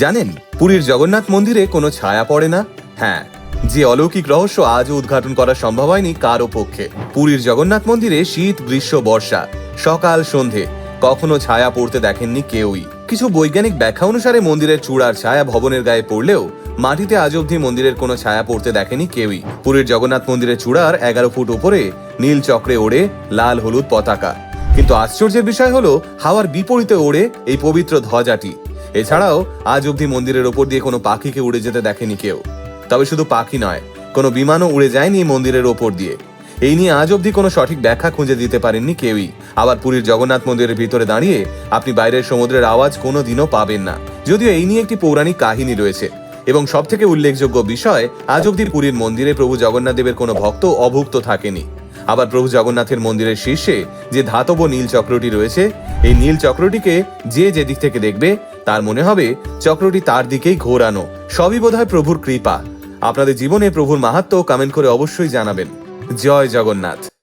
জানেন, পুরীর জগন্নাথ মন্দিরে কোনো ছায়া পড়ে না। হ্যাঁ, যে অলৌকিক রহস্য আজও উদ্ঘাটন করা সম্ভব হয়নি কারো পক্ষে। পুরীর জগন্নাথ মন্দিরে শীত, গ্রীষ্ম, বর্ষা, সকাল, সন্ধে কখনো ছায়া পড়তে দেখেননি কেউই। কিছু বৈজ্ঞানিক ব্যাখ্যা অনুসারে মন্দিরের চূড়ার ছায়া ভবনের গায়ে পড়লেও মাটিতে আজ অবধি মন্দিরের কোনো ছায়া পড়তে দেখেনি কেউই। পুরীর জগন্নাথ মন্দিরের চূড়ার 11 ফুট উপরে নীল চক্রে ওড়ে লাল হলুদ পতাকা। কিন্তু আশ্চর্যের বিষয় হলো হাওয়ার বিপরীতে ওড়ে এই পবিত্র ধ্বজাটি। এছাড়াও আজ অবধি মন্দিরের ওপর দিয়ে কোনো পাখিকে উড়ে যেতে দেখেনি কেউ। তবে শুধু পাখি নয়, কোনো বিমানও উড়ে যায়নি মন্দিরের ওপর দিয়ে। এই নিয়ে আজ অবধি কোনো সঠিক ব্যাখ্যা খুঁজে দিতে পারেননি কেউই। আবার পুরীর জগন্নাথ মন্দিরের ভিতরে দাঁড়িয়ে আপনি বাইরের সমুদ্রের আওয়াজ কোনো দিনও পাবেন না, যদিও এই নিয়ে একটি পৌরাণিক কাহিনী রয়েছে। এবং সব থেকে উল্লেখযোগ্য বিষয়, আজ অবধি পুরীর মন্দিরে প্রভু জগন্নাথ দেবের কোনো ভক্ত অভুক্ত থাকেনি। আবার প্রভু জগন্নাথের মন্দিরের শীর্ষে যে ধাতব নীল চক্রটি রয়েছে, এই নীল চক্রটিকে যে যেদিক থেকে দেখবে তার মনে হবে চক্রটি তার দিকেই ঘোরানো। সবই বোধহয় প্রভুর কৃপা। আপনাদের জীবনে প্রভুর মাহাত্ম্য কমেন্ট করে অবশ্যই জানাবেন। জয় জগন্নাথ।